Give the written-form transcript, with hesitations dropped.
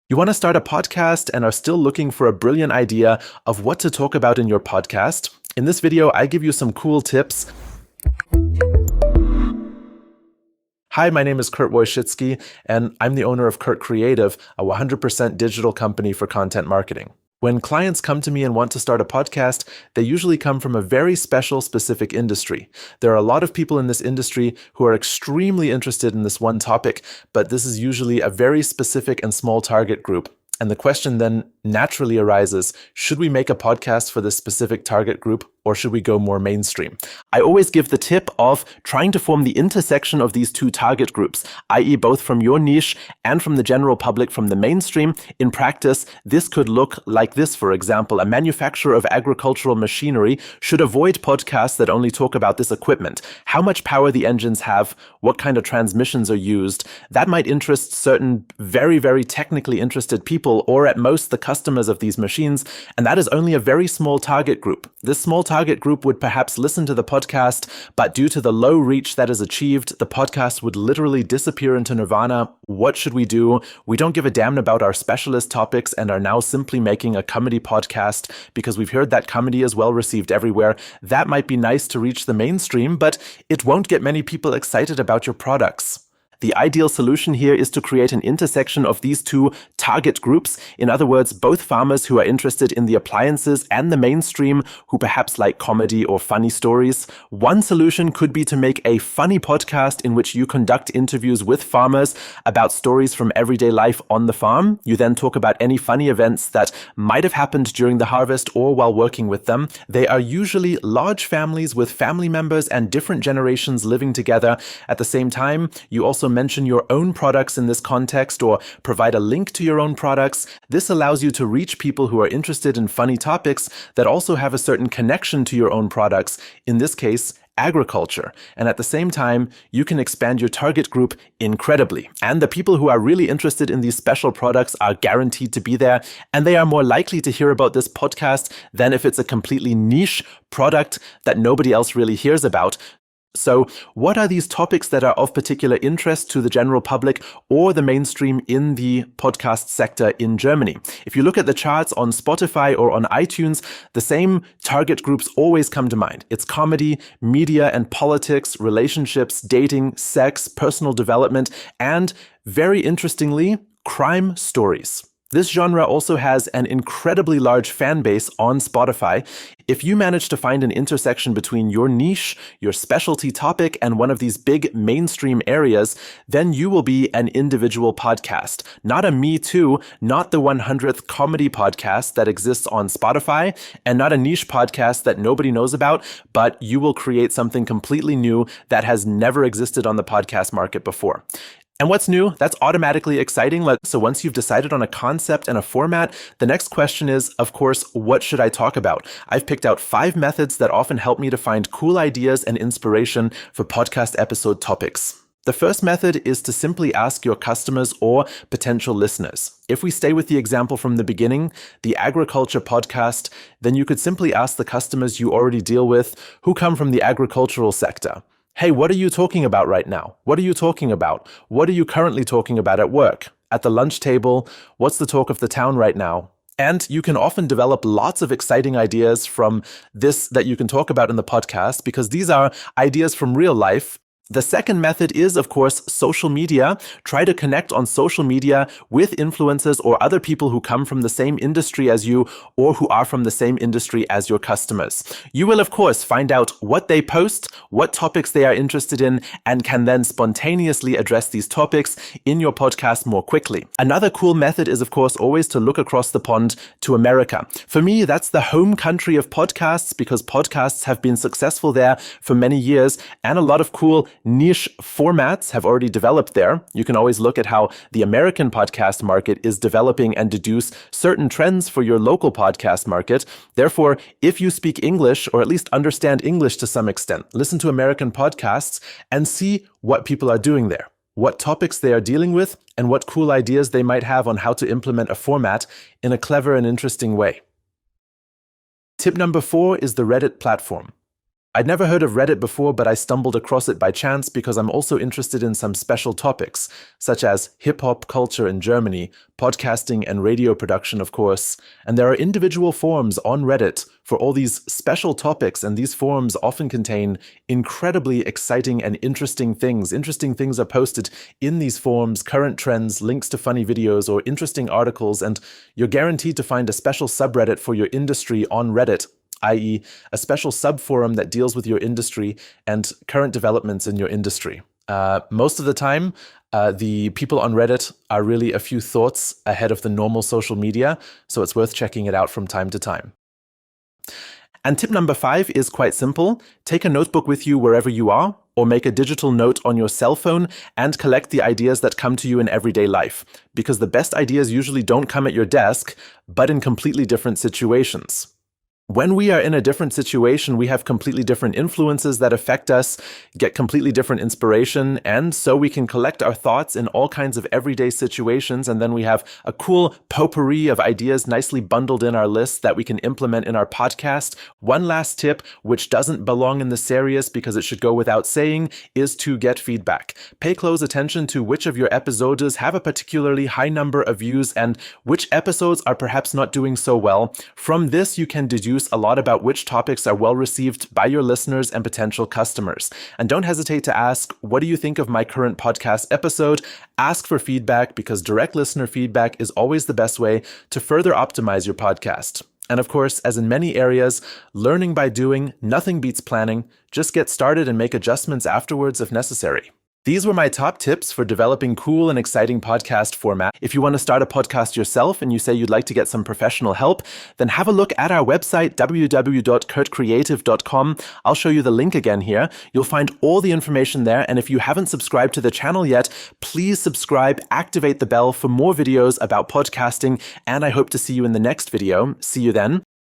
You want to start a podcast and are still looking for a brilliant idea of what to talk about in your podcast? In this video, I give you some cool tips. Hi, my name is Kurt Wojcicki, and I'm the owner of Kurt Creative, a 100% digital company for content marketing. When clients come to me and want to start a podcast, they usually come from a very special, specific industry. There are a lot of people in this industry who are extremely interested in this one topic, but this is usually a very specific and small target group. And the question then naturally arises, should we make a podcast for this specific target group, or should we go more mainstream? I always give the tip of trying to form the intersection of these two target groups, i.e. both from your niche and from the general public, from the mainstream. In practice, this could look like this, for example. A manufacturer of agricultural machinery should avoid podcasts that only talk about this equipment, how much power the engines have, what kind of transmissions are used. That might interest certain very, very technically interested people, or at most the customers of these machines, and that is only a very small target group. This small target group would perhaps listen to the podcast, but due to the low reach that is achieved, the podcast would literally disappear into nirvana. What should we do? We don't give a damn about our specialist topics and are now simply making a comedy podcast because we've heard that comedy is well received everywhere. That might be nice to reach the mainstream, but it won't get many people excited about your products. The ideal solution here is to create an intersection of these two target groups. In other words, both farmers who are interested in the appliances and the mainstream who perhaps like comedy or funny stories. One solution could be to make a funny podcast in which you conduct interviews with farmers about stories from everyday life on the farm. You then talk about any funny events that might have happened during the harvest or while working with them. They are usually large families with family members and different generations living together. At the same time, you also mention your own products in this context or provide a link to your own products. This allows you to reach people who are interested in funny topics that also have a certain connection to your own products, in this case, agriculture. And at the same time, you can expand your target group incredibly. And the people who are really interested in these special products are guaranteed to be there, and they are more likely to hear about this podcast than if it's a completely niche product that nobody else really hears about. So what are these topics that are of particular interest to the general public or the mainstream in the podcast sector in Germany? If you look at the charts on Spotify or on iTunes, the same target groups always come to mind. It's comedy, media and politics, relationships, dating, sex, personal development, and very interestingly, crime stories. This genre also has an incredibly large fan base on Spotify. If you manage to find an intersection between your niche, your specialty topic, and one of these big mainstream areas, then you will be an individual podcast. Not a Me Too, not the 100th comedy podcast that exists on Spotify, and not a niche podcast that nobody knows about, but you will create something completely new that has never existed on the podcast market before. And what's new? That's automatically exciting. So once you've decided on a concept and a format, the next question is, of course, what should I talk about? I've picked out 5 methods that often help me to find cool ideas and inspiration for podcast episode topics. The first method is to simply ask your customers or potential listeners. If we stay with the example from the beginning, the agriculture podcast, then you could simply ask the customers you already deal with who come from the agricultural sector. Hey, what are you talking about right now? What are you talking about? What are you currently talking about at work? At the lunch table? What's the talk of the town right now? And you can often develop lots of exciting ideas from this that you can talk about in the podcast because these are ideas from real life. The second method is, of course, social media. Try to connect on social media with influencers or other people who come from the same industry as you or who are from the same industry as your customers. You will, of course, find out what they post, what topics they are interested in, and can then spontaneously address these topics in your podcast more quickly. Another cool method is, of course, always to look across the pond to America. For me, that's the home country of podcasts because podcasts have been successful there for many years and a lot of cool niche formats have already developed there. You can always look at how the American podcast market is developing and deduce certain trends for your local podcast market. Therefore, if you speak English or at least understand English to some extent, listen to American podcasts and see what people are doing there, what topics they are dealing with, and what cool ideas they might have on how to implement a format in a clever and interesting way. Tip number 4 is the Reddit platform. I'd never heard of Reddit before, but I stumbled across it by chance because I'm also interested in some special topics, such as hip-hop culture in Germany, podcasting and radio production, of course. And there are individual forums on Reddit for all these special topics, and these forums often contain incredibly exciting and interesting things. Interesting things are posted in these forums, current trends, links to funny videos, or interesting articles, and you're guaranteed to find a special subreddit for your industry on Reddit, i.e. a special subforum that deals with your industry and current developments in your industry. Most of the time, the people on Reddit are really a few thoughts ahead of the normal social media, so it's worth checking it out from time to time. And tip number 5 is quite simple. Take a notebook with you wherever you are, or make a digital note on your cell phone and collect the ideas that come to you in everyday life. Because the best ideas usually don't come at your desk, but in completely different situations. When we are in a different situation, we have completely different influences that affect us, get completely different inspiration, and so we can collect our thoughts in all kinds of everyday situations, and then we have a cool potpourri of ideas nicely bundled in our list that we can implement in our podcast. One last tip, which doesn't belong in the series because it should go without saying, is to get feedback. Pay close attention to which of your episodes have a particularly high number of views and which episodes are perhaps not doing so well. From this, you can deduce a lot about which topics are well received by your listeners and potential customers. And don't hesitate to ask, what do you think of my current podcast episode? Ask for feedback because direct listener feedback is always the best way to further optimize your podcast. And of course, as in many areas, learning by doing, nothing beats planning. Just get started and make adjustments afterwards if necessary. These were my top tips for developing cool and exciting podcast format. If you want to start a podcast yourself and you say you'd like to get some professional help, then have a look at our website, www.kurtcreative.com. I'll show you the link again here. You'll find all the information there. And if you haven't subscribed to the channel yet, please subscribe, activate the bell for more videos about podcasting. And I hope to see you in the next video. See you then.